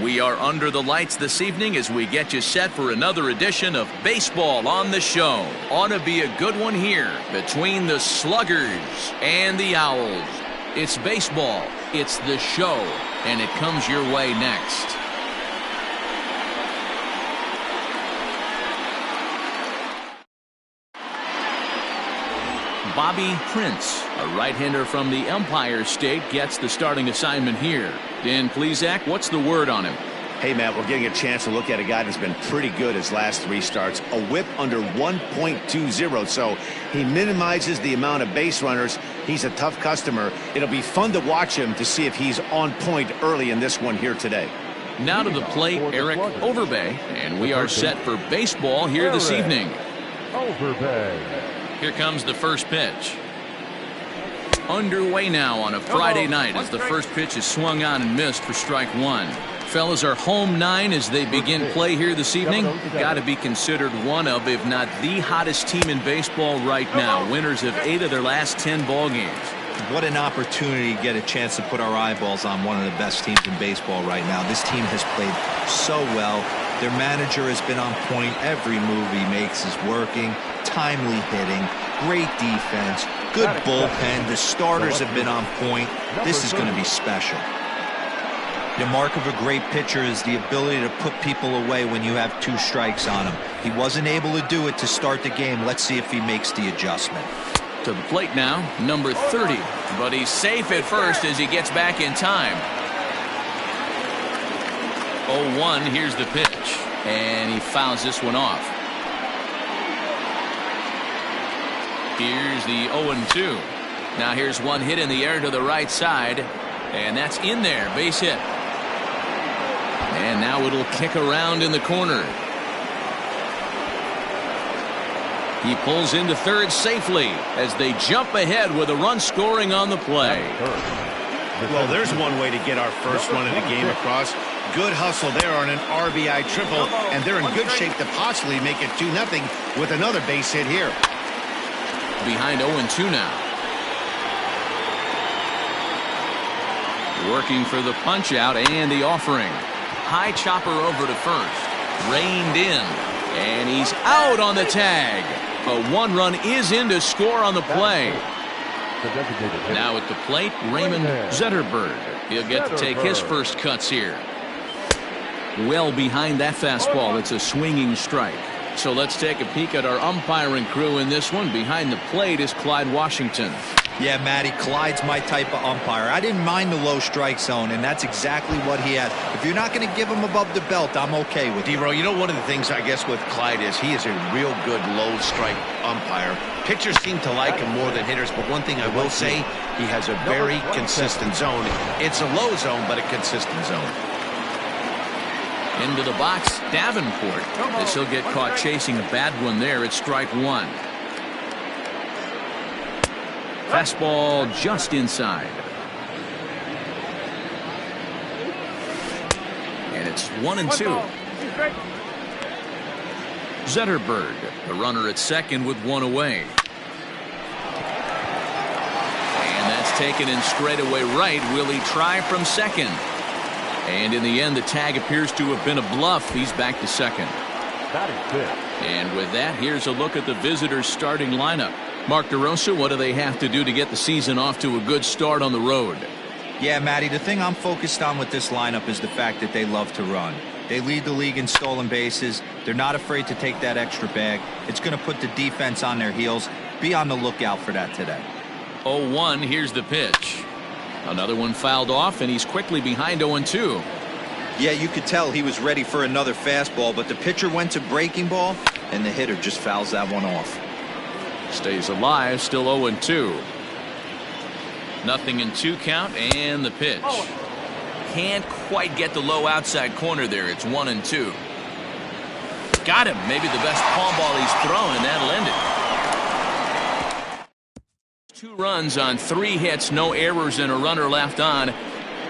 We are under the lights this evening as we get you set for another edition of Baseball on the Show. Ought to be a good one here between the Sluggers and the Owls. It's baseball, it's the show, and it comes your way next. Bobby Prince, a right-hander from the Empire State, gets the starting assignment here. Dan Plesac, what's the word on him? Hey, Matt, we're getting a chance to look at a guy that's been pretty good his last 3 starts. A whip under 1.20, so he minimizes the amount of base runners. He's a tough customer. It'll be fun to watch him to see if he's on point early in this one here today. Now to the plate, Eric Overbay, and we are set for baseball here this evening. Overbay. Here comes the first pitch. Underway now on a Friday night as the first pitch is swung on and missed for strike 1. Fellas are home 9 as they begin play here this evening. Got to be considered one of, if not the hottest team in baseball right now. Winners of 8 of their last 10 ball games. What an opportunity to get a chance to put our eyeballs on one of the best teams in baseball right now. This team has played so well. Their manager has been on point. Every move he makes is working. Timely hitting, great defense, good bullpen. The starters have been on point. This is going to be special. The mark of a great pitcher is the ability to put people away when you have 2 strikes on him. He wasn't able to do it to start the game. Let's see if he makes the adjustment. To the plate now, number 30, but he's safe at first as he gets back in time. 0-1, here's the pitch, and he fouls this one off. Here's the 0-2. Now here's one hit in the air to the right side, and that's in there, base hit. And now it'll kick around in the corner. He pulls into third safely as they jump ahead with a run scoring on the play. Well, there's one way to get our first run of the game across. Good hustle there on an RBI triple, and they're in good shape to possibly make it 2-0 with another base hit here. Behind 0-2 now. Working for the punch out and the offering. High chopper over to first. Reined in. And he's out on the tag. A 1-run is in to score on the play. Now at the plate, Raymond Zetterberg. He'll get to take his first cuts here. Well behind that fastball. It's a swinging strike. So let's take a peek at our umpiring crew in this one. Behind the plate is Clyde Washington. Yeah, Matty, Clyde's my type of umpire. I didn't mind the low strike zone, and that's exactly what he had. If you're not going to give him above the belt, I'm okay with it. D-Row, you know, one of the things I guess with Clyde is he is a real good low strike umpire. Pitchers seem to like him more than hitters, but one thing I will say, he has a very consistent zone. It's a low zone, but a consistent zone. Into the box, Davenport, as he'll get caught chasing a bad one there at strike 1. Fastball just inside. And it's 1-2. Zetterberg, the runner at second with 1 away. And that's taken in straightaway right. Will he try from second? And in the end, the tag appears to have been a bluff. He's back to second. And with that, here's a look at the visitors' starting lineup. Mark DeRosa, what do they have to do to get the season off to a good start on the road? Yeah, Matty, the thing I'm focused on with this lineup is the fact that they love to run. They lead the league in stolen bases. They're not afraid to take that extra bag. It's going to put the defense on their heels. Be on the lookout for that today. 0-1, here's the pitch. Another one fouled off, and he's quickly behind 0-2. Yeah, you could tell he was ready for another fastball, but the pitcher went to breaking ball, and the hitter just fouls that one off. Stays alive, still 0-2. Nothing in 2 count, and the pitch. Can't quite get the low outside corner there. It's 1-2. Got him. Maybe the best palm ball he's thrown, and that'll end it. 2 runs on 3 hits, no errors, and a runner left on.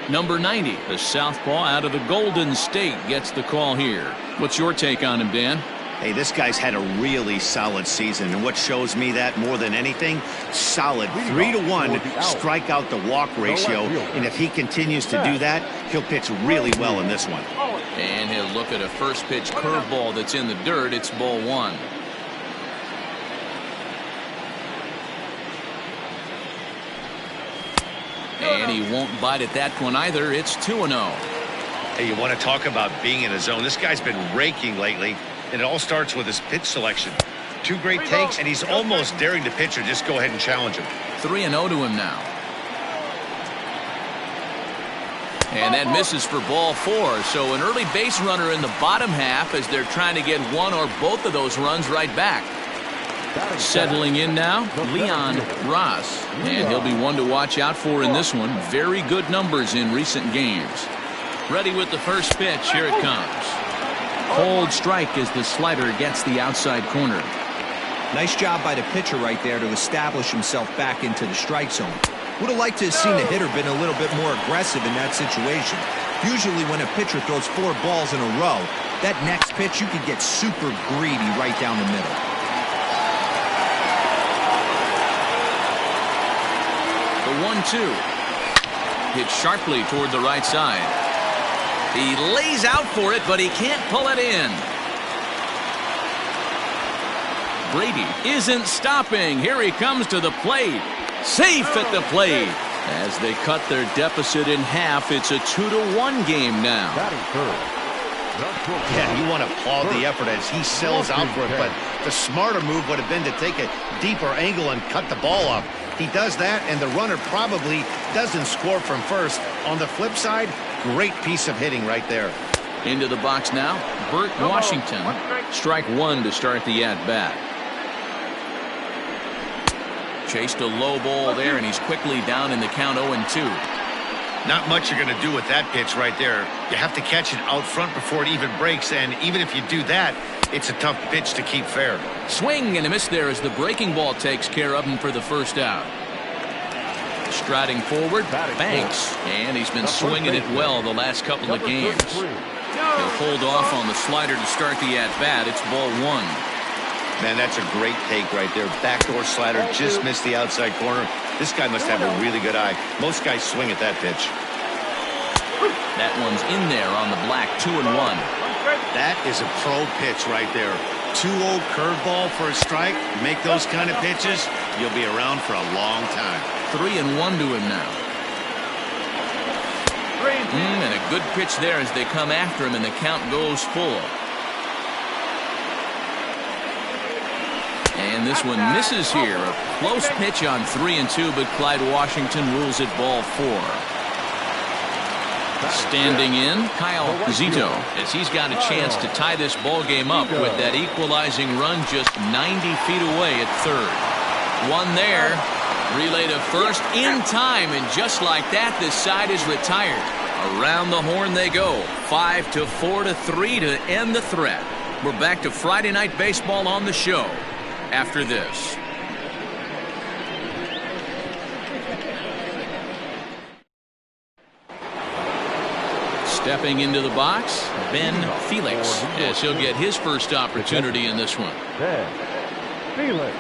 Number 90, the southpaw out of the Golden State, gets the call here. What's your take on him, Dan? Hey, this guy's had a really solid season, and what shows me that more than anything, solid 3-to-1 strikeout to walk ratio, and if he continues to do that, he'll pitch really well in this one. a look at a first pitch curveball that's in the dirt. It's ball one. And he won't bite at that one either. It's 2-0. Hey, you want to talk about being in a zone? This guy's been raking lately, and it all starts with his pitch selection. 2 great takes, and he's almost daring the pitcher just go ahead and challenge him. 3-0 to him now. And that misses for ball 4. So an early base runner in the bottom half as they're trying to get one or both of those runs right back. Settling in now, Leon Ross. And he'll be one to watch out for in this one. Very good numbers in recent games. Ready with the first pitch. Here it comes. Cold strike as the slider gets the outside corner. Nice job by the pitcher right there to establish himself back into the strike zone. Would have liked to have seen the hitter been a little bit more aggressive in that situation. Usually when a pitcher throws 4 balls in a row, that next pitch you could get super greedy right down the middle. The 1-2. Hit sharply toward the right side. He lays out for it, but he can't pull it in. Brady isn't stopping. Here he comes to the plate. Safe at the plate. As they cut their deficit in half, it's a 2-1 game now. Yeah, you want to applaud the effort as he sells out for it, but the smarter move would have been to take a deeper angle and cut the ball off. He does that, and the runner probably doesn't score from first. On the flip side, great piece of hitting right there. Into the box now, Burt Washington. Strike 1 to start the at-bat. Chased a low ball there, and he's quickly down in the count 0-2. Not much you're going to do with that pitch right there. You have to catch it out front before it even breaks, and even if you do that, it's a tough pitch to keep fair. Swing and a miss there as the breaking ball takes care of him for the first out. Striding forward, Banks, and he's been swinging it well the last couple of games. He'll hold off on the slider to start the at-bat. It's ball 1. Man, that's a great take right there. Backdoor slider, just missed the outside corner. This guy must have a really good eye. Most guys swing at that pitch. That one's in there on the black. 2-1. That is a pro pitch right there. 2-0 curveball for a strike. Make those kind of pitches, you'll be around for a long time. 3-1 to him now. And a good pitch there as they come after him, and the count goes full. And this one misses here. A close pitch on 3-2, but Clyde Washington rules it ball 4. Standing in, Kyle Zito, as he's got a chance to tie this ball game up with that equalizing run just 90 feet away at third. One there, relay to first in time, and just like that, this side is retired. Around the horn they go. 5-4-3 to end the threat. We're back to Friday Night Baseball on the show after this. Stepping into the box, Ben Felix, as he'll get his first opportunity in this one. Ben Felix.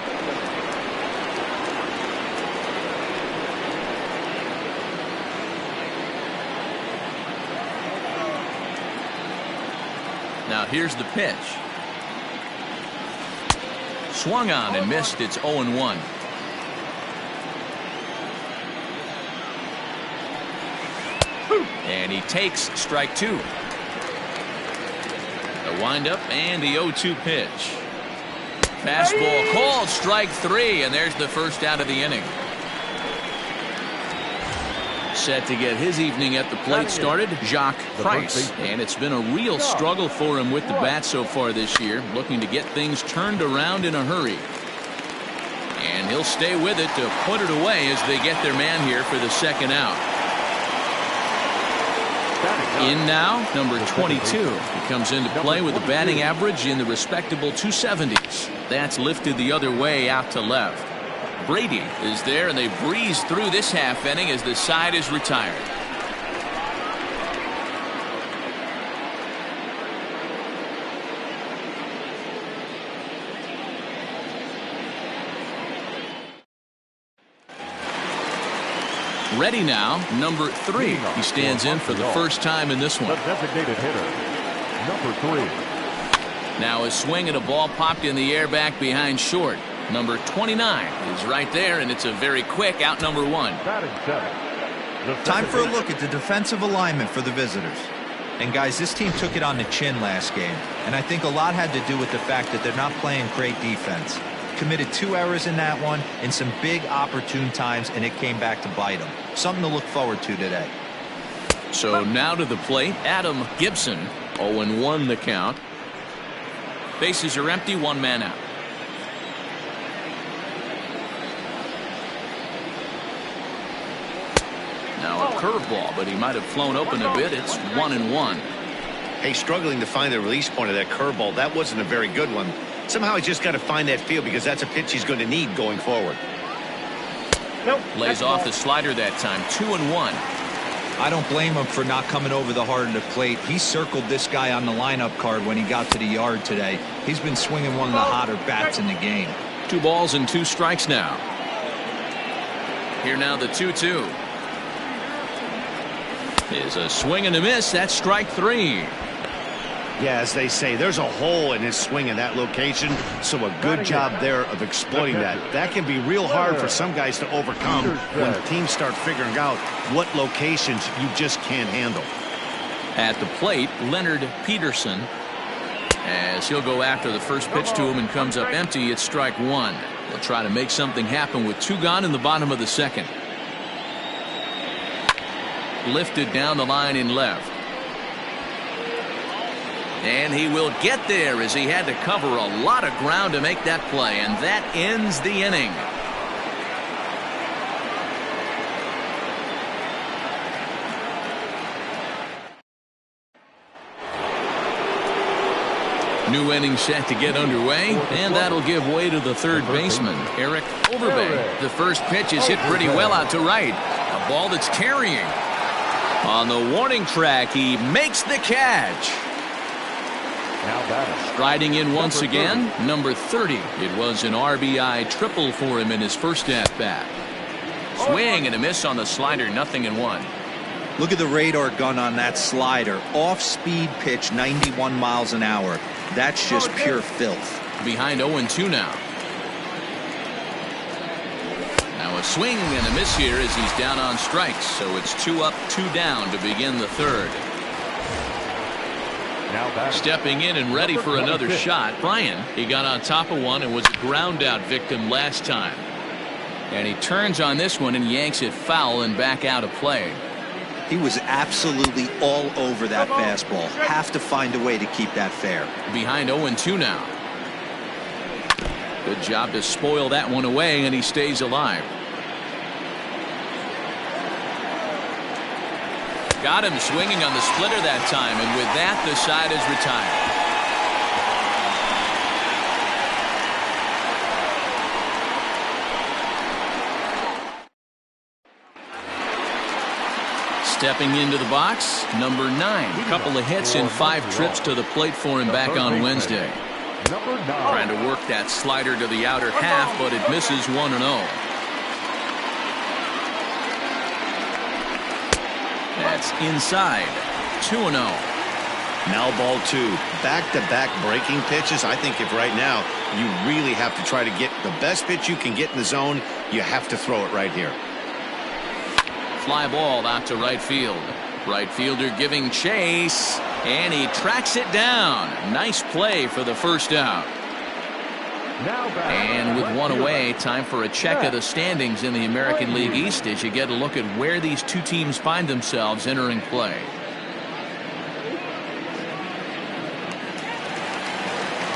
Now here's the pitch. Swung on and missed. It's 0-1. And he takes strike 2. The windup and the 0-2 pitch. Fastball called strike 3, and there's the first out of the inning. Set to get his evening at the plate started, Jacques Price. And it's been a real struggle for him with the bat so far this year, looking to get things turned around in a hurry. And he'll stay with it to put it away as they get their man here for the second out. In now, number 22. He comes into play with a batting average in the respectable 270s. That's lifted the other way out to left. Brady is there, and they breeze through this half inning as the side is retired. Ready now, number 3. He stands in for the first time in this one. The designated hitter, Number 3. Now a swing and a ball popped in the air back behind short. Number 29 is right there, and it's a very quick out number 1. Batting 7. Time for a look at the defensive alignment for the visitors. And guys, this team took it on the chin last game, and I think a lot had to do with the fact that they're not playing great defense. Committed 2 errors in that one in some big opportune times, and it came back to bite them. Something to look forward to today. So now to the plate, Adam Gibson. 0-1 the count. Bases are empty, 1 man out. Now a curveball, but he might have flown open a bit. It's 1-1. Hey, struggling to find the release point of that curveball. That wasn't a very good one. Somehow he's just got to find that feel, because that's a pitch he's going to need going forward. Lays off the slider that time. 2-1. I don't blame him for not coming over the heart of the plate. He circled this guy on the lineup card when he got to the yard today. He's been swinging one of the hotter bats in the game. 2 balls and 2 strikes now. Here now the 2-2. Is a swing and a miss. That's strike 3. Yeah, as they say, there's a hole in his swing in that location, so a good job there of exploiting that. That can be real hard for some guys to overcome when teams start figuring out what locations you just can't handle. At the plate, Leonard Peterson, as he'll go after the first pitch to him and comes up empty. It's strike 1. They'll try to make something happen with 2 gone in the bottom of the 2nd. Lifted down the line in left. And he will get there, as he had to cover a lot of ground to make that play, and that ends the inning. New inning set to get underway, and that'll give way to the third baseman, Eric Overbay. The first pitch is hit pretty well out to right. A ball that's carrying. On the warning track, he makes the catch. Riding in once again, number 30. It was an RBI triple for him in his first at-bat. Swing and a miss on the slider, 0-1. Look at the radar gun on that slider. Off-speed pitch, 91 miles an hour. That's just pure filth. Behind 0-2 now. Now a swing and a miss here as he's down on strikes. So it's 2 up, 2 down to begin the third. Stepping in and ready for another shot, Brian. He got on top of one and was a ground out victim last time. And he turns on this one and yanks it foul and back out of play. He was absolutely all over that fastball. Have to find a way to keep that fair. Behind 0-2 now. Good job to spoil that one away, and he stays alive. Got him swinging on the splitter that time, and with that, the side is retired. Stepping into the box, number 9. A couple of hits in 5 trips to the plate for him back on Wednesday. Trying to work that slider to the outer half, but it misses 1-0. That's inside. 2-0. Now ball 2. Back-to-back breaking pitches. I think if right now you really have to try to get the best pitch you can get in the zone, you have to throw it right here. Fly ball out to right field. Right fielder giving chase, and he tracks it down. Nice play for the first out. And with one away, time for a check of the standings in the American League East as you get a look at where these two teams find themselves entering play.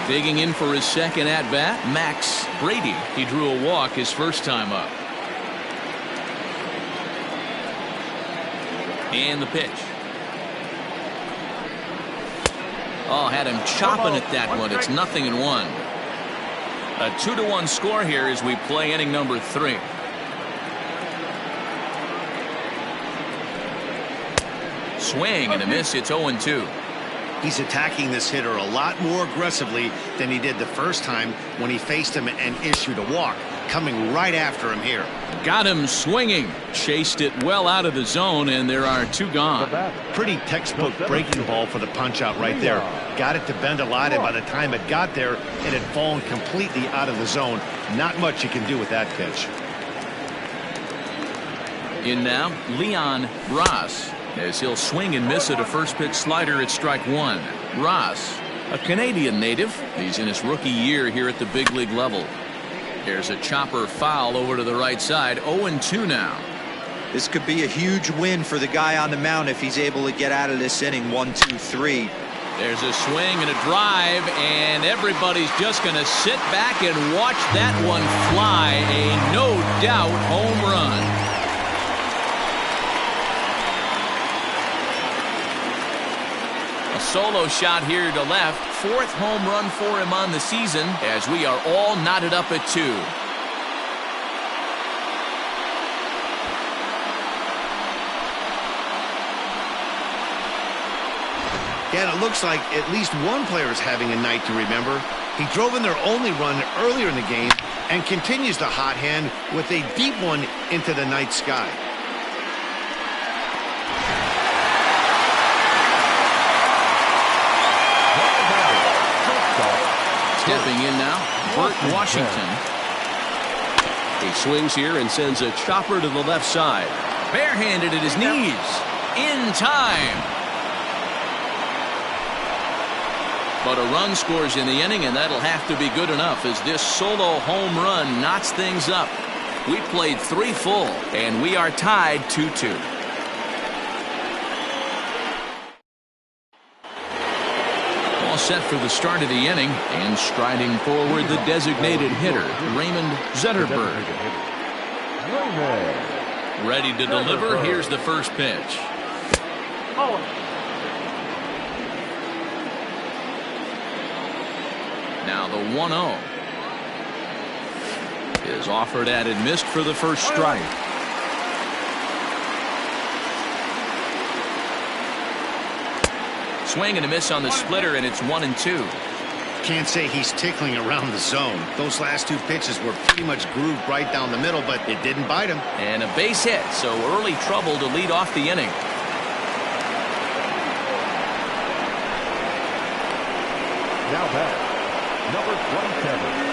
Digging in for his second at-bat, Max Brady. He drew a walk his first time up. And the pitch. Oh, had him chopping at that one. It's 0-1. A 2-1 score here as we play inning number 3. Swing and a miss. It's 0-2. He's attacking this hitter a lot more aggressively than he did the first time when he faced him and issued a walk. coming right after him here. Got him swinging. Chased it well out of the zone, and there are 2 gone. Pretty textbook breaking ball for the punch out right there. Got it to bend a lot, and by the time it got there, it had fallen completely out of the zone. Not much you can do with that pitch. In now, Leon Ross, as he'll swing and miss at a first pitch slider at strike 1. Ross, a Canadian native. He's in his rookie year here at the big league level. There's a chopper foul over to the right side. 0-2 now. This could be a huge win for the guy on the mound if he's able to get out of this inning. 1, 2, 3. There's a swing and a drive, and everybody's just going to sit back and watch that one fly. A no doubt home run. A solo shot here to left. 4th home run for him on the season, as we are all knotted up at 2. Yeah, and it looks like at least one player is having a night to remember. He drove in their only run earlier in the game and continues the hot hand with a deep one into the night sky. Stepping in now, Burt Washington. He swings here and sends a chopper to the left side. Barehanded at his knees. In time. But a run scores in the inning, and that'll have to be good enough as this solo home run knots things up. We played 3 full, and we are tied 2-2. Set for the start of the inning, and striding forward the designated hitter, Raymond Zetterberg. Ready to deliver. Here's the first pitch. Now the 1-0 is offered at and missed for the first strike. Swing and a miss on the splitter, and it's 1-2. Can't say he's tickling around the zone. Those last 2 pitches were pretty much grooved right down the middle, but it didn't bite him. And a base hit, so early trouble to lead off the inning. Now back, number 27.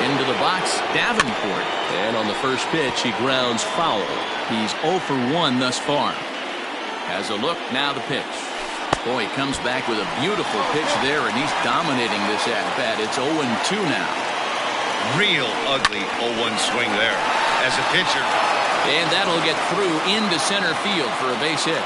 Into the box, Davenport. And on the first pitch, he grounds foul. He's 0 for 1 thus far. Has a look, now the pitch. Boy, he comes back with a beautiful pitch there, and he's dominating this at-bat. It's 0-2 now. Real ugly 0-1 swing there. As a pitcher. And that'll get through into center field for a base hit.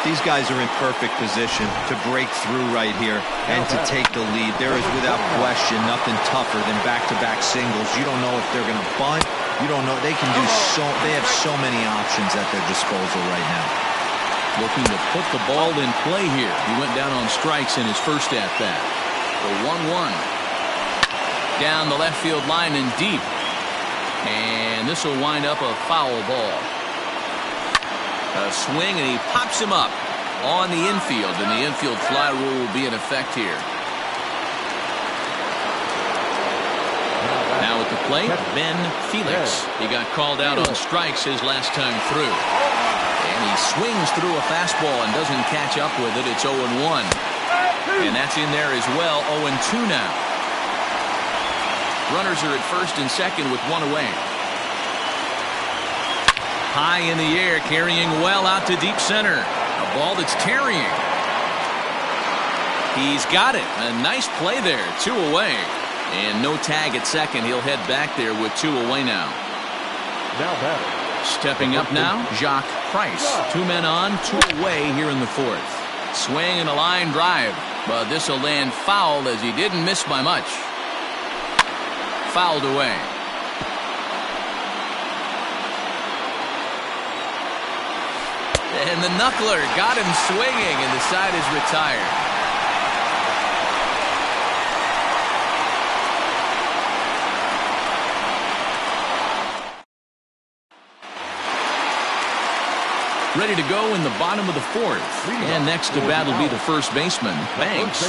These guys are in perfect position to break through right here and to take the lead. There is without question nothing tougher than back-to-back singles. You don't know if they're going to bunt. You don't know. They can do they have so many options at their disposal right now. Looking to put the ball in play here. He went down on strikes in his first at-bat. The 1-1. Down the left field line and deep. And this will wind up a foul ball. A swing, and he pops him up on the infield, and the infield fly rule will be in effect here. Now at the plate, Ben Felix. He got called out on strikes his last time through. And he swings through a fastball and doesn't catch up with it. It's 0-1. And that's in there as well, 0-2 now. Runners are at first and second with 1 away. High in the air, carrying well out to deep center. A ball that's tarrying. He's got it. A nice play there. 2 away. And no tag at second. He'll head back there with 2 away now. Now batter. Stepping up now, Jacques Price. 2 men on, 2 away here in the 4th. Swing and a line drive. But this will land foul as he didn't miss by much. Fouled away. And the knuckler got him swinging, and the side is retired. Ready to go in the bottom of the fourth. And next to bat will be the first baseman, Banks.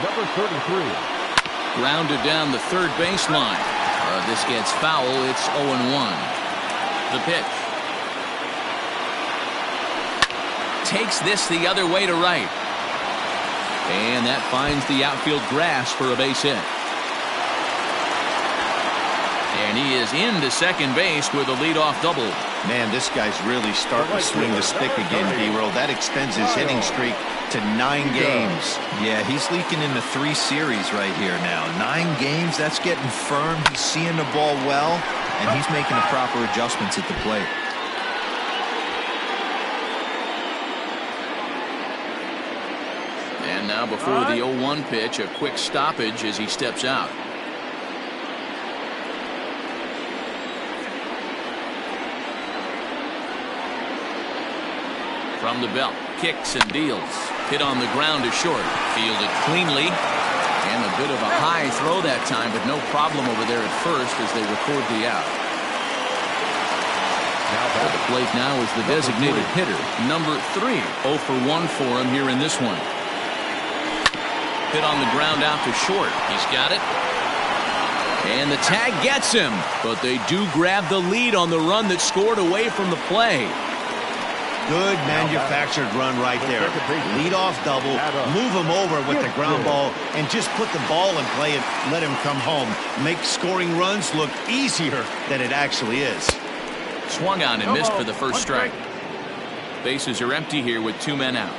Number 33. Grounded down the third baseline. This gets foul. It's 0-1. The pitch. Takes this the other way to right. And that finds the outfield grass for a base hit. And he is into second base with a leadoff double. Man, this guy's really starting to swing the stick again, B-Roll. That extends his hitting streak to 9 games. Yeah, he's leaking into 3 series right here now. 9 games, that's getting firm. He's seeing the ball well, and he's making the proper adjustments at the plate. And now before the 0-1 pitch, a quick stoppage as he steps out. From the belt, kicks and deals. Hit on the ground to short. Fielded cleanly. And a bit of a high throw that time, but no problem over there at first as they record the out. At the plate now is the designated hitter, number 3. 0 for 1 for him here in this one. Hit on the ground out to short. He's got it. And the tag gets him. But they do grab the lead on the run that scored away from the play. Good manufactured run right there. Lead-off double, move him over with the ground ball, and just put the ball in play and let him come home. Make scoring runs look easier than it actually is. Swung on and missed for the first strike. Bases are empty here with 2 men out.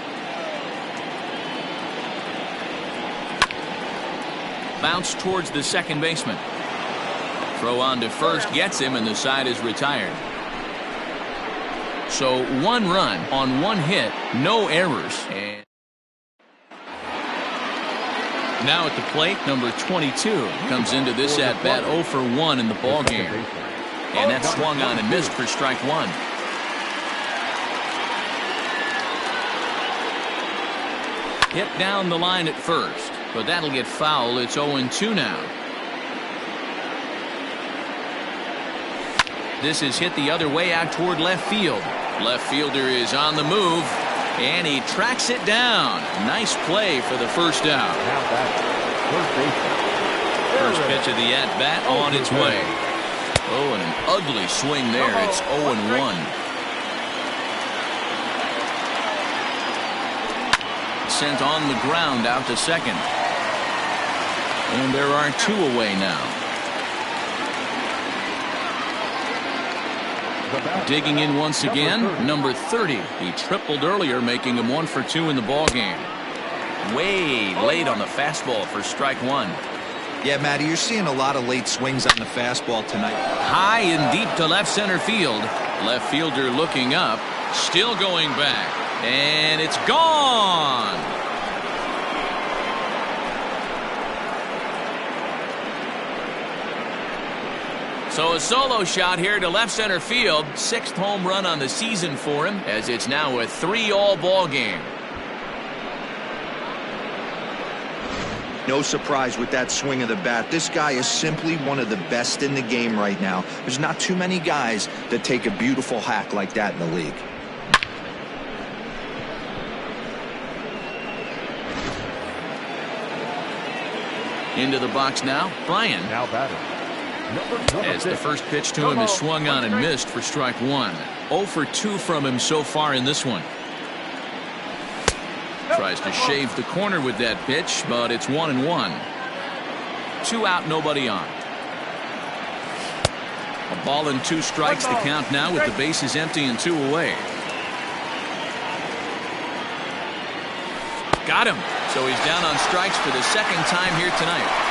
Bounce towards the second baseman. Throw on to first gets him, and the side is retired. So 1 run on 1 hit, no errors. And now at the plate, number 22 comes into this at bat 0 for 1 in the ball game. And that's swung on and missed for strike 1. Hit down the line at first, but that'll get foul. It's 0-2 now. This is hit the other way out toward left field. Left fielder is on the move, and he tracks it down. Nice play for the first out. First pitch of the at-bat on its way. Oh, and an ugly swing there. It's 0-1. Sent on the ground out to second. And there are 2 away now. Digging in once again, number 30. He tripled earlier, making him 1 for 2 in the ball game. Way late on the fastball for strike 1. Yeah, Matty, you're seeing a lot of late swings on the fastball tonight. High and deep to left center field. Left fielder looking up, still going back, and it's gone. So a solo shot here to left center field. 6th home run on the season for him, as it's now a 3-all ball game. No surprise with that swing of the bat. This guy is simply one of the best in the game right now. There's not too many guys that take a beautiful hack like that in the league. Into the box now, Brian. Now batting. As the first pitch to him is swung on and missed for strike 1. 0 for 2 from him so far in this one. Tries to shave the corner with that pitch, but it's 1-1. 2 out, nobody on. A ball and 2 strikes the count now with the bases empty and 2 away. Got him. So he's down on strikes for the 2nd time here tonight.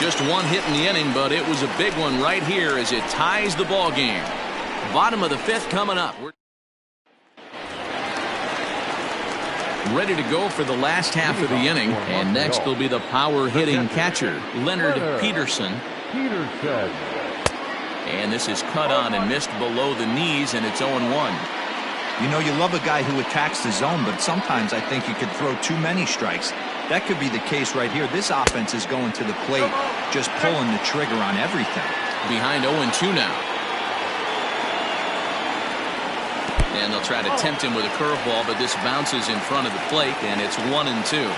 Just 1 hit in the inning, but it was a big one right here as it ties the ball game. Bottom of the 5th coming up. We're ready to go for the last half of the inning, and next will be the power hitting catcher, Leonard Peterson. And this is cut on and missed below the knees, and it's 0-1. You know, you love a guy who attacks the zone, but sometimes I think you could throw too many strikes. That could be the case right here. This offense is going to the plate, just pulling the trigger on everything. Behind 0-2 now. And they'll try to tempt him with a curveball, but this bounces in front of the plate, and it's 1-2.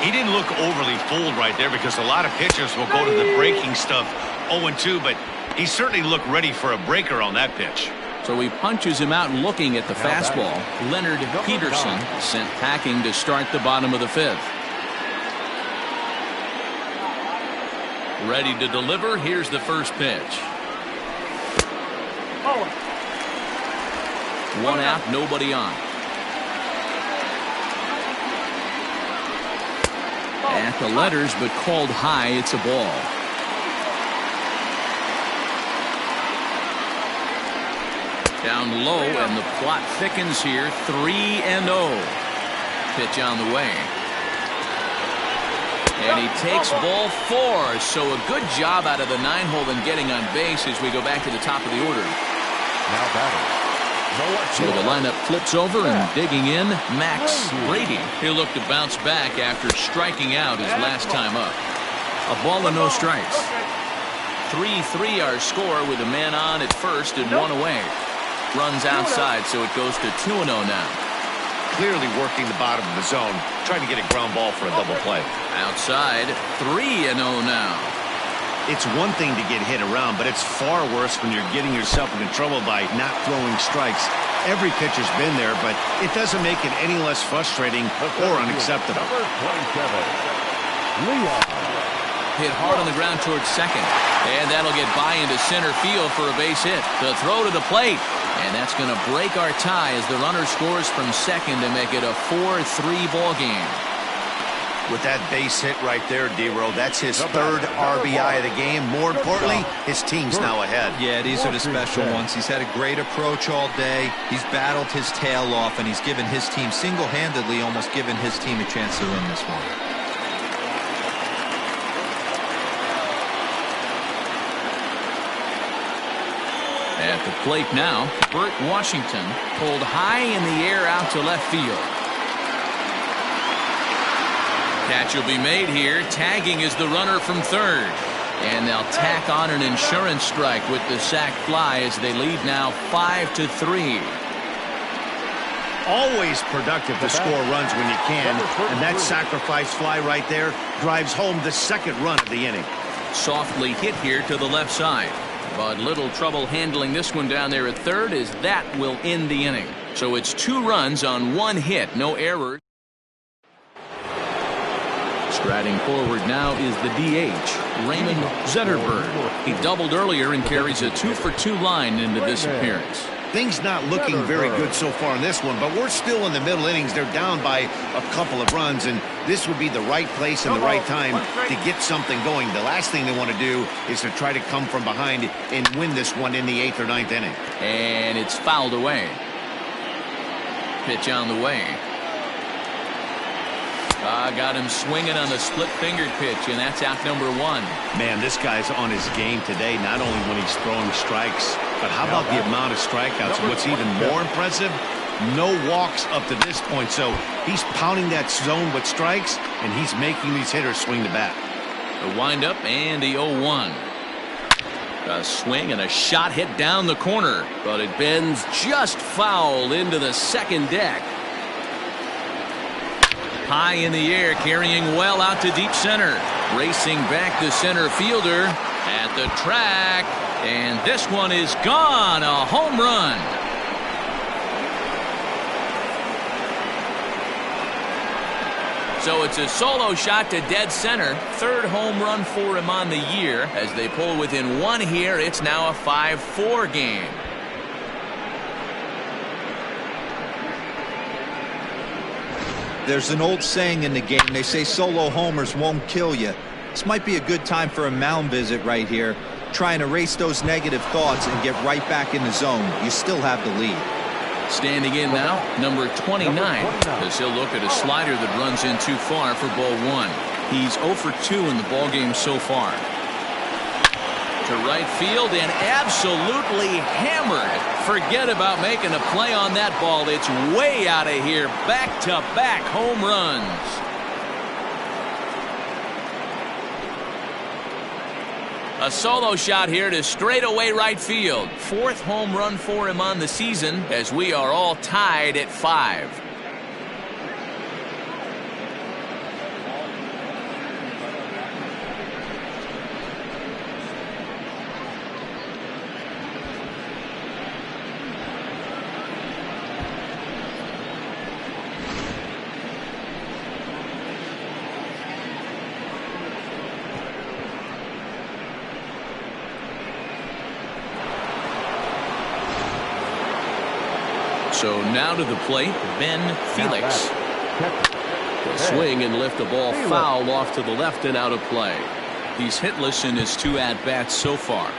He didn't look overly fooled right there because a lot of pitchers will go to the breaking stuff 0-2, but he certainly looked ready for a breaker on that pitch. So he punches him out looking at the fastball. Leonard Peterson sent packing to start the bottom of the 5th. Ready to deliver. Here's the first pitch. 1 out, nobody on. At the letters, but called high. It's a ball. Down low, and the plot thickens here. 3-0. Pitch on the way. And he takes ball 4. So a good job out of the 9-hole in getting on base as we go back to the top of the order. Now batting. So the lineup flips over, and digging in, Max Brady. He'll look to bounce back after striking out his last time up. A ball and no strikes. 3-3 our score with a man on at first and 1 away. Runs outside, so it goes to 2-0 now. Clearly working the bottom of the zone, trying to get a ground ball for a double play. Outside, 3-0 now. It's one thing to get hit around, but it's far worse when you're getting yourself into trouble by not throwing strikes. Every pitcher's been there, but it doesn't make it any less frustrating or unacceptable. Number 27, Leon. Hit hard on the ground towards second, and that'll get by into center field for a base hit. The throw to the plate, and that's going to break our tie as the runner scores from second to make it a 4-3 ball game. With that base hit right there, D-Row, that's his 3rd RBI of the game. More importantly, his team's now ahead. Yeah, these are the special ones. He's had a great approach all day. He's battled his tail off, and he's given his team single-handedly, almost given his team a chance to win this one. At the plate now, Bert Washington pulled high in the air out to left field. Catch will be made here. Tagging is the runner from third. And they'll tack on an insurance strike with the sac fly as they lead now 5-3. Always productive to score runs when you can, and that sacrifice fly right there drives home the 2nd run of the inning. Softly hit here to the left side, but little trouble handling this one down there at third as that will end the inning. So it's 2 runs on 1 hit, no errors. Striding forward now is the DH, Raymond Zetterberg. He doubled earlier and carries a 2-for-2 line into this appearance. Things not looking very good so far in this one, but we're still in the middle innings. They're down by a couple of runs, and this would be the right place and the right time to get something going. The last thing they want to do is to try to come from behind and win this one in the 8th or 9th inning. And it's fouled away. Pitch on the way. Got him swinging on the split-fingered pitch, and that's out number 1. Man, this guy's on his game today, not only when he's throwing strikes, but how about the amount of strikeouts? What's even more impressive, no walks up to this point. So he's pounding that zone with strikes, and he's making these hitters swing the bat. The windup and the 0-1. A swing and a shot hit down the corner, but it bends just foul into the second deck. High in the air, carrying well out to deep center. Racing back the center fielder at the track. And this one is gone. A home run. So it's a solo shot to dead center. 3rd home run for him on the year. As they pull within 1 here, it's now a 5-4 game. There's an old saying in the game. They say solo homers won't kill you. This might be a good time for a mound visit right here. Try and erase those negative thoughts and get right back in the zone. You still have the lead. Standing in now, number 29, as he'll look at a slider that runs in too far for ball 1. He's 0 for 2 in the ball game so far. To right field and absolutely hammered. Forget about making a play on that ball. It's way out of here. Back-to-back home runs. A solo shot here to straightaway right field. 4th home run for him on the season as we are all tied at 5. So now to the plate, Ben Felix. The swing and lift the ball foul off to the left and out of play. He's hitless in his 2 at-bats so far.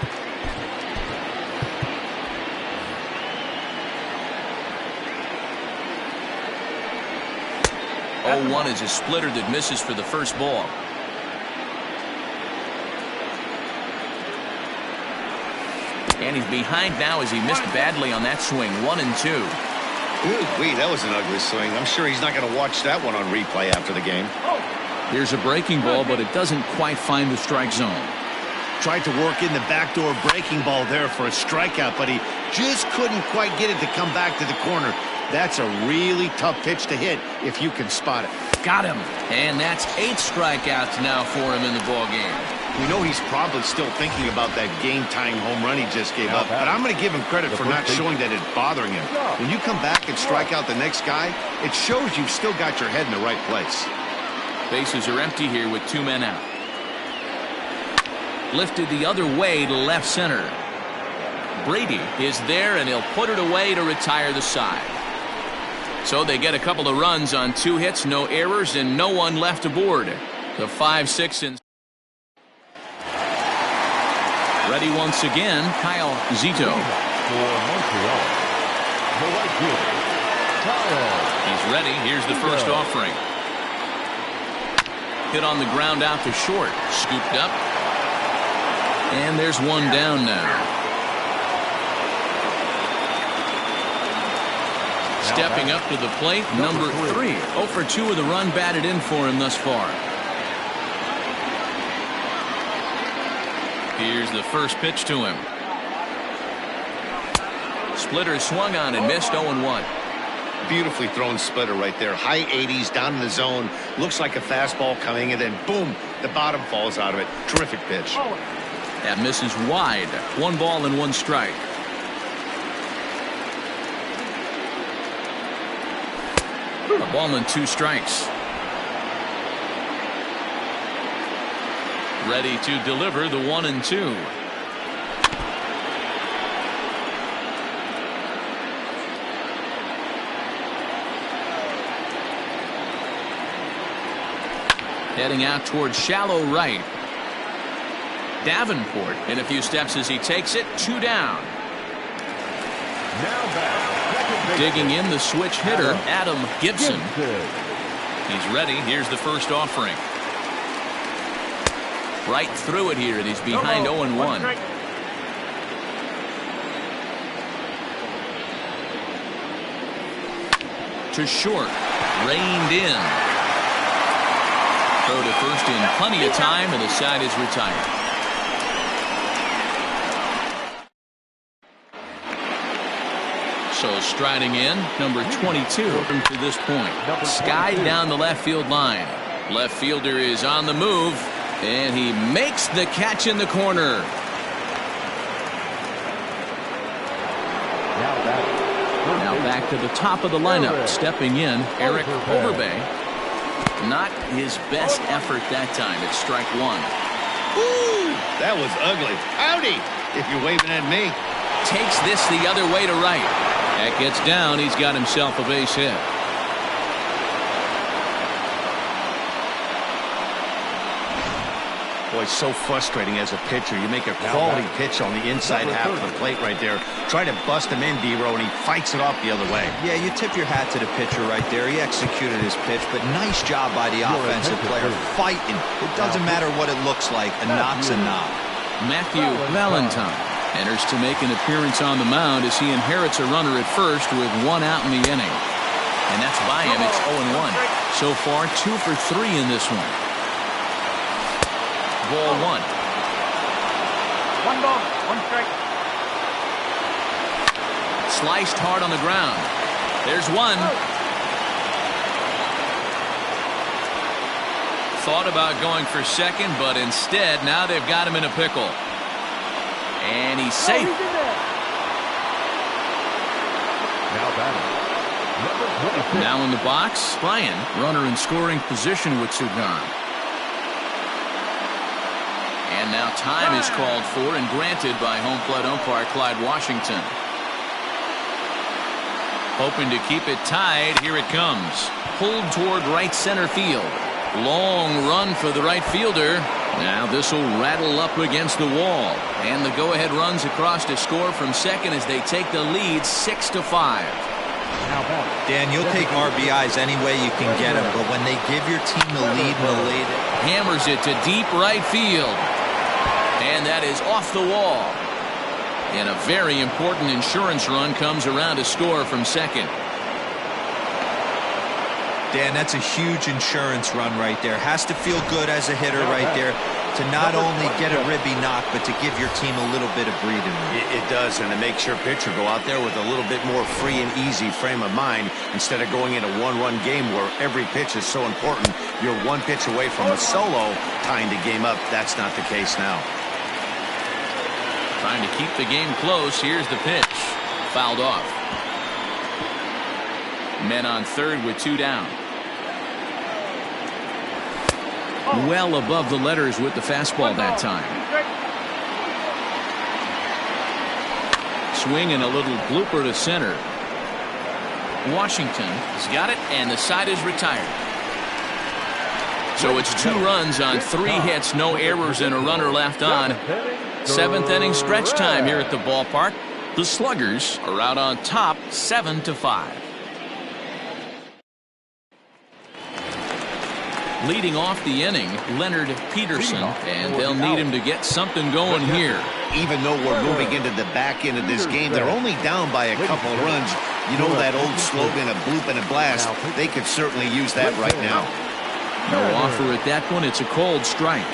0-1 is a splitter that misses for the first ball. And he's behind now as he missed badly on that swing. 1-2. Ooh, that was an ugly swing. I'm sure he's not going to watch that one on replay after the game. Here's a breaking ball, but it doesn't quite find the strike zone. Tried to work in the backdoor breaking ball there for a strikeout, but he just couldn't quite get it to come back to the corner. That's a really tough pitch to hit if you can spot it. Got him. And that's 8 strikeouts now for him in the ball game. We know he's probably still thinking about that game-tying home run he just gave up, but I'm going to give him credit for not showing that it's bothering him. When you come back and strike out the next guy, it shows you've still got your head in the right place. Bases are empty here with 2 men out. Lifted the other way to left center. Brady is there, and he'll put it away to retire the side. So they get a couple of runs on 2 hits, no errors, and no one left aboard. The 5-6 and ready once again, Kyle Zito. For Montreal, the right fielder, Kyle. He's ready. Here's the first offering. Hit on the ground out to short. Scooped up. And there's one down now. Stepping up to the plate, number 3. 0 for 2 with a run batted in for him thus far. Here's the first pitch to him. Splitter swung on and missed. 0-1. Beautifully thrown splitter right there. High 80s down in the zone. Looks like a fastball coming, and then boom, the bottom falls out of it. Terrific pitch. That misses wide. 1 ball and 1 strike. A ball and 2 strikes. Ready to deliver the 1-2. Heading out towards shallow right. Davenport in a few steps as he takes it. 2 down. Now back. Digging in the switch hitter, Adam Gibson. He's ready. Here's the first offering. Right through it here, and he's behind 0-1. To short. Reined in. Throw to first in plenty of time, and the side is retired. So striding in, number 22 to this point. Skied down the left field line. Left fielder is on the move, and he makes the catch in the corner. Now back to the top of the lineup. Stepping in, Eric Overbay. Not his best effort that time. It's strike 1. Ooh, that was ugly. Howdy, if you're waving at me. Takes this the other way to right. That gets down. He's got himself a base hit. Boy, it's so frustrating as a pitcher. You make a quality pitch on the inside half of the plate right there. Try to bust him in, D-Row, and he fights it off the other way. Yeah, you tip your hat to the pitcher right there. He executed his pitch, but nice job by the offensive player fighting. It doesn't matter what it looks like. A knock's a knock. Matthew Valentine enters to make an appearance on the mound as he inherits a runner at first with 1 out in the inning. And that's by him. It's 0-1. So far, 2 for 3 in this one. Ball 1. 1 ball, 1 strike. Sliced hard on the ground. There's one. Thought about going for second, but instead now they've got him in a pickle. And he's safe. Now batting. Number 26. Now in the box, Ryan, runner in scoring position with 2 gone. And now time is called for and granted by home plate umpire Clyde Washington. Hoping to keep it tied. Here it comes. Pulled toward right center field. Long run for the right fielder. Now this will rattle up against the wall. And the go-ahead runs across to score from second as they take the lead 6-5. Dan, you'll take RBIs any way you can get them, but when they give your team the lead in the late, Hammers it to deep right field. And that is off the wall. And a very important insurance run comes around to score from second. Dan, that's a huge insurance run right there. Has to feel good as a hitter right there to not only get a ribby knock, but to give your team a little bit of breathing room. It does, and it makes your pitcher go out there with a little bit more free and easy frame of mind instead of going in a one-run game where every pitch is so important. You're 1 pitch away from a solo tying the game up. That's not the case now. Trying to keep the game close. Here's the pitch. Fouled off. Men on third with 2 down. Well above the letters with the fastball that time. Swing and a little blooper to center. Washington has got it, and the side is retired. So it's 2 runs on 3 hits, no errors, and a runner left on. 7th inning stretch time here at the ballpark. The Sluggers are out on top 7-5. Leading off the inning, Leonard Peterson, and they'll need him to get something going here. Even though we're moving into the back end of this game, they're only down by a couple of runs. You know that old slogan, a bloop and a blast. They could certainly use that right now. No offer at that point. It's a cold strike.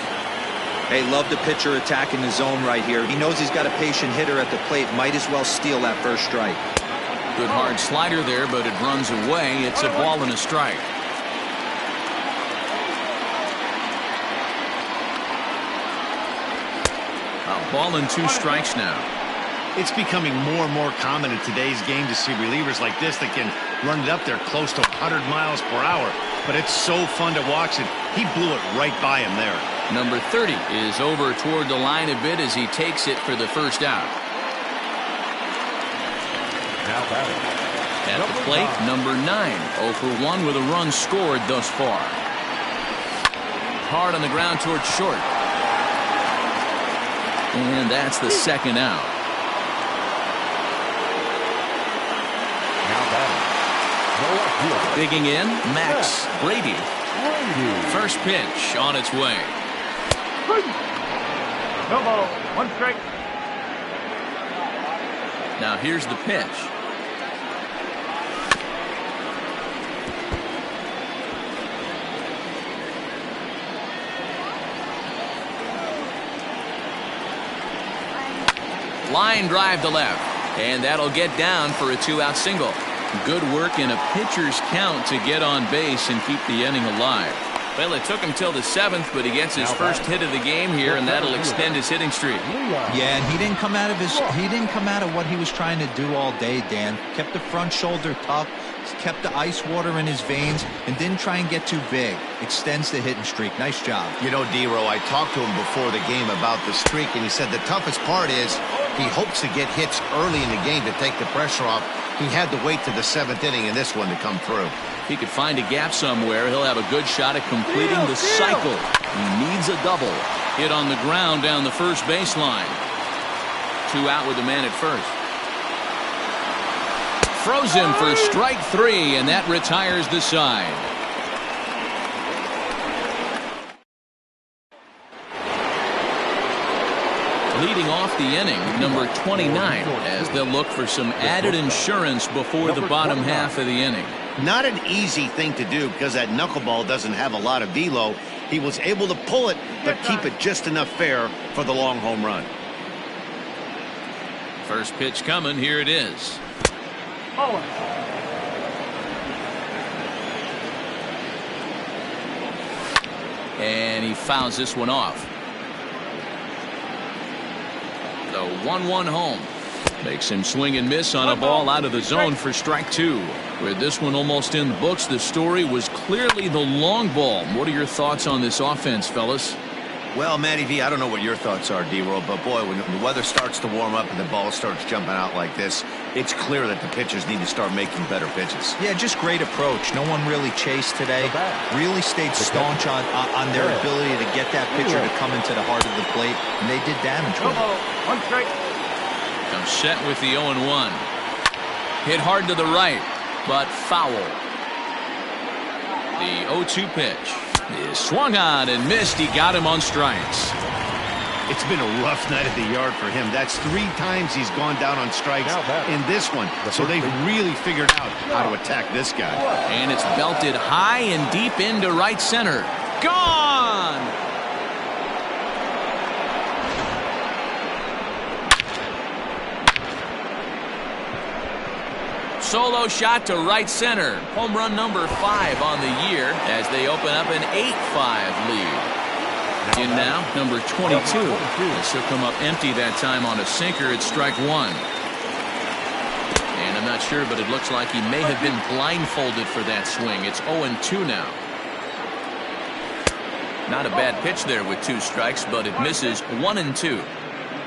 Hey, love the pitcher attacking the zone right here. He knows he's got a patient hitter at the plate. Might as well steal that first strike. Good hard slider there, but it runs away. It's a ball and a strike. A ball and 2 strikes now. It's becoming more and more common in today's game to see relievers like this that can run it up there close to 100 miles per hour. But it's so fun to watch it. He blew it right by him there. Number 30 is over toward the line a bit as he takes it for the first out. Now batting. At the plate, number 9, 0 for 1 with a run scored thus far. Hard on the ground towards short. And that's the second out. Now batting. Digging in, Max Brady. First pitch on its way. No ball, 1 strike. Now here's the pitch. Line drive to left, and that'll get down for a 2-out single. Good work in a pitcher's count to get on base and keep the inning alive. Well, it took him till the 7th, but he gets his first hit of the game here, and that'll extend his hitting streak. Yeah, and he didn't come out of what he was trying to do all day, Dan. Kept the front shoulder tough, kept the ice water in his veins, and didn't try and get too big. Extends the hitting streak. Nice job. You know, D-Row, I talked to him before the game about the streak, and he said the toughest part is he hopes to get hits early in the game to take the pressure off. He had to wait to the 7th inning in this one to come through. If he could find a gap somewhere, he'll have a good shot at completing the cycle. He needs a double. Hit on the ground down the first baseline. 2 out with the man at first. Throws him for strike 3, and that retires the side. Leading off the inning, number 29, as they'll look for some added insurance before the bottom half of the inning. Not an easy thing to do because that knuckleball doesn't have a lot of velo. He was able to pull it, but keep it just enough fair for the long home run. First pitch coming. Here it is. Oh. And he fouls this one off. The 1-1 home. Makes him swing and miss on a ball out of the zone for strike two. With this one almost in the books, the story was clearly the long ball. What are your thoughts on this offense, fellas? Well, Matty V, I don't know what your thoughts are, D-Roll, but boy, when the weather starts to warm up and the ball starts jumping out like this, it's clear that the pitchers need to start making better pitches. Yeah, just great approach. No one really chased today. Really stayed staunch on their ability to get that pitcher to come into the heart of the plate, and they did damage with it. 1 strike. Comes set with the 0-1. Hit hard to the right, but foul. The 0-2 pitch is swung on and missed. He got him on strikes. It's been a rough night at the yard for him. That's 3 times he's gone down on strikes in this one. So they've really figured out how to attack this guy. And it's belted high and deep into right center. Gone! Solo shot to right center. Home run number 5 on the year as they open up an 8-5 lead. In now, number 22. This will come up empty that time on a sinker at strike 1. And I'm not sure, but it looks like he may have been blindfolded for that swing. It's 0-2 now. Not a bad pitch there with 2 strikes, but it misses 1-2.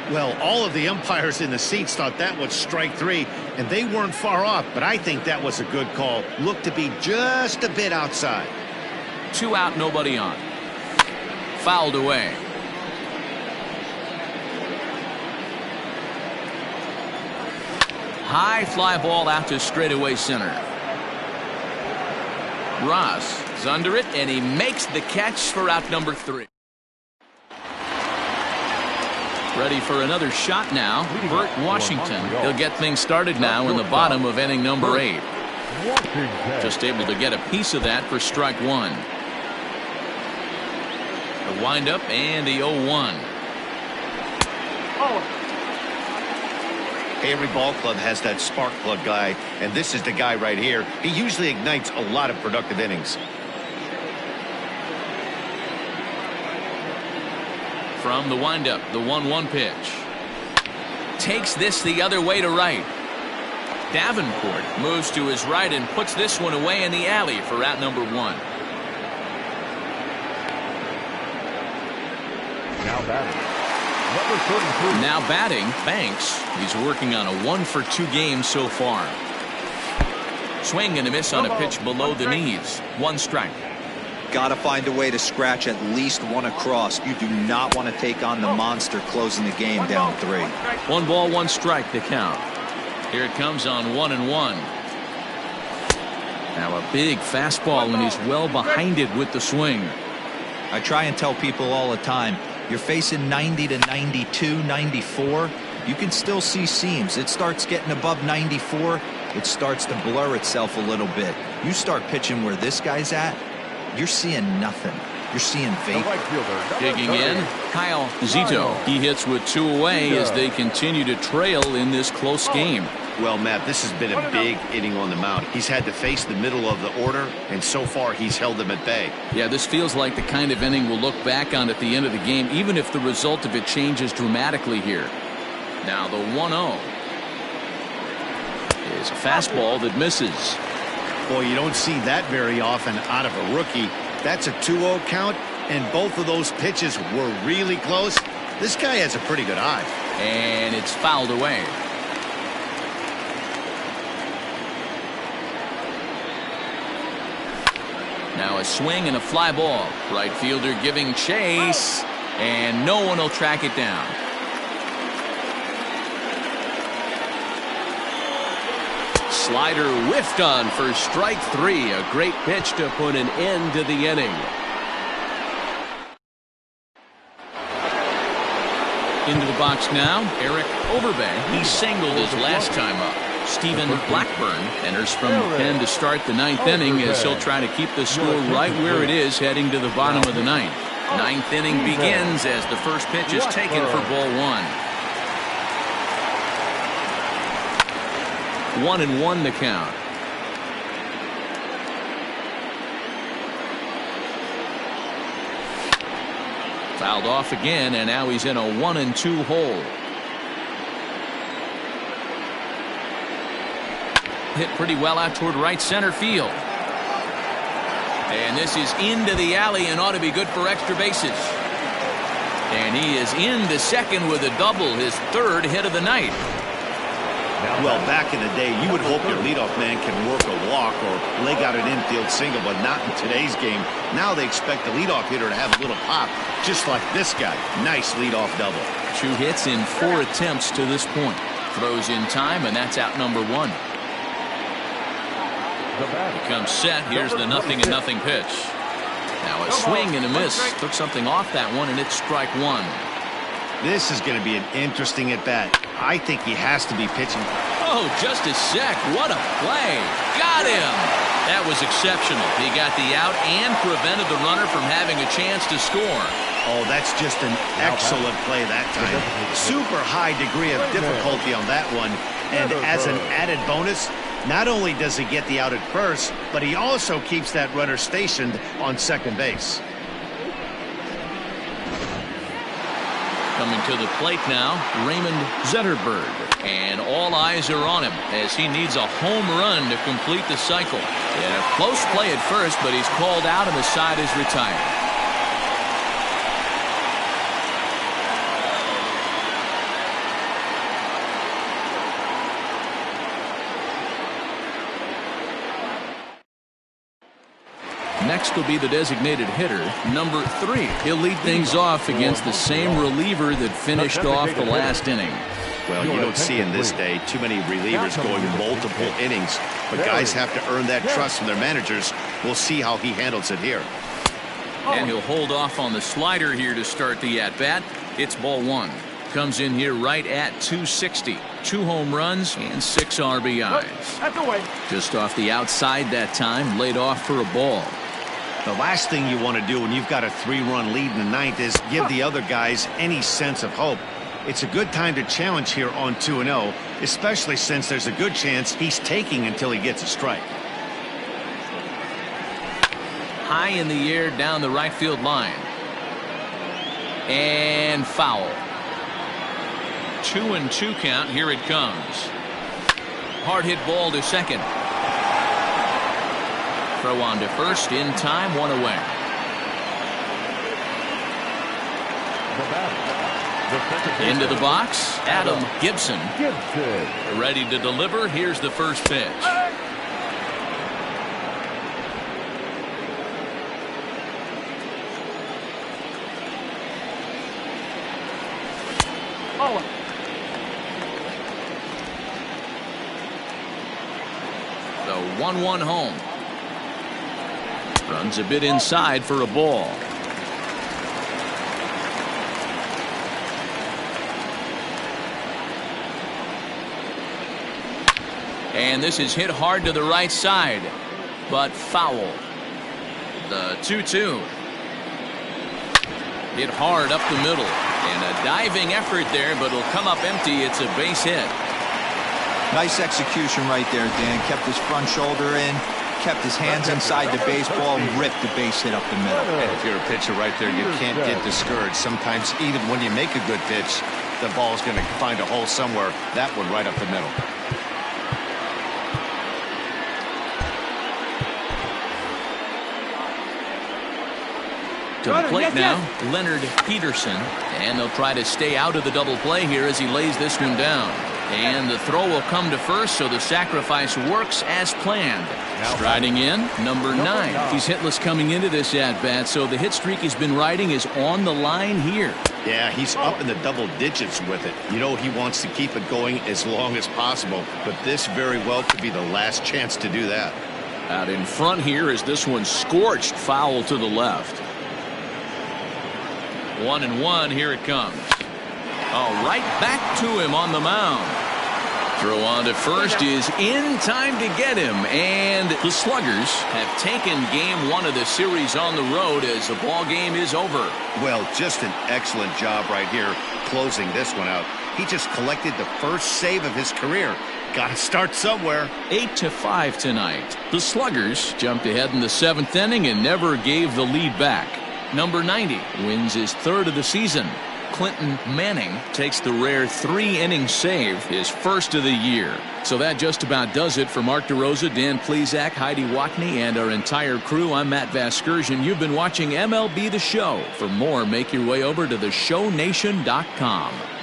Well, all of the umpires in the seats thought that was strike 3, and they weren't far off, but I think that was a good call. Looked to be just a bit outside. 2 out, nobody on. Fouled away. High fly ball out to straightaway center. Ross is under it, and he makes the catch for out number 3. Ready for another shot now. Burt Washington. He'll get things started now in the bottom of inning number 8. Just able to get a piece of that for strike 1. The windup and the 0-1. Every ball club has that spark plug guy, and this is the guy right here. He usually ignites a lot of productive innings. From the windup, the 1-1 pitch. Takes this the other way to right. Davenport moves to his right and puts this one away in the alley for out number 1. Now batting. Number 33. Now batting, Banks. He's working on a 1-for-2 game so far. Swing and a miss on a pitch below the knees. 1 strike. Got to find a way to scratch at least 1 across. You do not want to take on the monster closing the game down 3. 1 ball, 1 strike the count. Here it comes on 1-1. Now a big fastball, and he's well behind it with the swing. I try and tell people all the time, you're facing 90 to 92, 94. You can still see seams. It starts getting above 94. It starts to blur itself a little bit. You start pitching where this guy's at, you're seeing nothing. You're seeing vapor. Digging in, Kyle Zito. He hits with 2 away as they continue to trail in this close game. Well, Matt, this has been a big inning on the mound. He's had to face the middle of the order, and so far he's held them at bay. Yeah, this feels like the kind of inning we'll look back on at the end of the game, even if the result of it changes dramatically here. Now the 1-0 is a fastball that misses. Boy, you don't see that very often out of a rookie. That's a 2-0 count, and both of those pitches were really close. This guy has a pretty good eye. And it's fouled away. Now a swing and a fly ball. Right fielder giving chase, and no one will track it down. Slider whiffed on for strike 3. A great pitch to put an end to the inning. Into the box now, Eric Overbay. He singled his last time up. Stephen Blackburn enters from the pen to start the 9th inning as he'll try to keep the score right where it is heading to the bottom of the 9th. 9th inning begins as the first pitch is taken for ball 1. 1-1 the count. Fouled off again, and now he's in a 1-2 hole. Hit pretty well out toward right center field. And this is into the alley and ought to be good for extra bases. And he is into second with a double, his third hit of the night. Well, back in the day, you would hope your leadoff man can work a walk or leg out an infield single, but not in today's game. Now they expect the leadoff hitter to have a little pop, just like this guy. Nice leadoff double. 2 hits in 4 attempts to this point. Throws in time, and that's out number 1. He comes set. Here's the 0-0 pitch. Now a swing and a miss. Took something off that one, and it's strike 1. This is going to be an interesting at-bat. I think he has to be pitching. Oh, just a sec. What a play. Got him. That was exceptional. He got the out and prevented the runner from having a chance to score. Oh, that's just an excellent play that time. Super high degree of difficulty on that one. And as an added bonus, not only does he get the out at first, but he also keeps that runner stationed on second base. Coming to the plate now, Raymond Zetterberg. And all eyes are on him as he needs a home run to complete the cycle. Yeah, close play at first, but he's called out and the side is retired. Next will be the designated hitter, number 3. He'll lead things off against the same reliever that finished off the last inning. Well, you don't see in this day too many relievers going multiple innings, but guys have to earn that trust from their managers. We'll see how he handles it here. And he'll hold off on the slider here to start the at-bat. It's ball 1. Comes in here right at 260. 2 home runs and 6 RBIs. That's away. Just off the outside that time, laid off for a ball. The last thing you want to do when you've got a 3-run lead in the 9th is give the other guys any sense of hope. It's a good time to challenge here on 2-0, especially since there's a good chance he's taking until he gets a strike. High in the air down the right field line. And foul. 2-2 count. Here it comes. Hard hit ball to second. Throw on to first in time, 1 away. Into the box, Adam Gibson. Ready to deliver. Here's the first pitch. The 1-1 home. Runs a bit inside for a ball. And this is hit hard to the right side, but foul. The 2-2. Hit hard up the middle. And a diving effort there, but it'll come up empty. It's a base hit. Nice execution right there, Dan. Kept his front shoulder in, kept his hands inside the baseball, and ripped the base hit up the middle. And if you're a pitcher right there, you can't get discouraged. Sometimes even when you make a good pitch, the ball's going to find a hole somewhere. That one right up the middle. To the plate now, Leonard Peterson. And they'll try to stay out of the double play here as he lays this one down. And the throw will come to first, so the sacrifice works as planned. Striding in, number 9. He's hitless coming into this at-bat, so the hit streak he's been riding is on the line here. Yeah, he's up in the double digits with it. You know he wants to keep it going as long as possible, but this very well could be the last chance to do that. Out in front here is this one scorched foul to the left. 1-1, here it comes. Oh, right back to him on the mound. Throw on to first is in time to get him, and the Sluggers have taken game 1 of the series on the road as the ball game is over. Well, just an excellent job right here closing this one out. He just collected the first save of his career. Got to start somewhere. 8-5 tonight. The Sluggers jumped ahead in the 7th inning and never gave the lead back. Number 90 wins his 3rd of the season. Clinton Manning takes the rare 3-inning save, his 1st of the year. So that just about does it for Mark DeRosa, Dan Plesac, Heidi Watney, and our entire crew. I'm Matt Vasgersian. You've been watching MLB The Show. For more, make your way over to theshownation.com.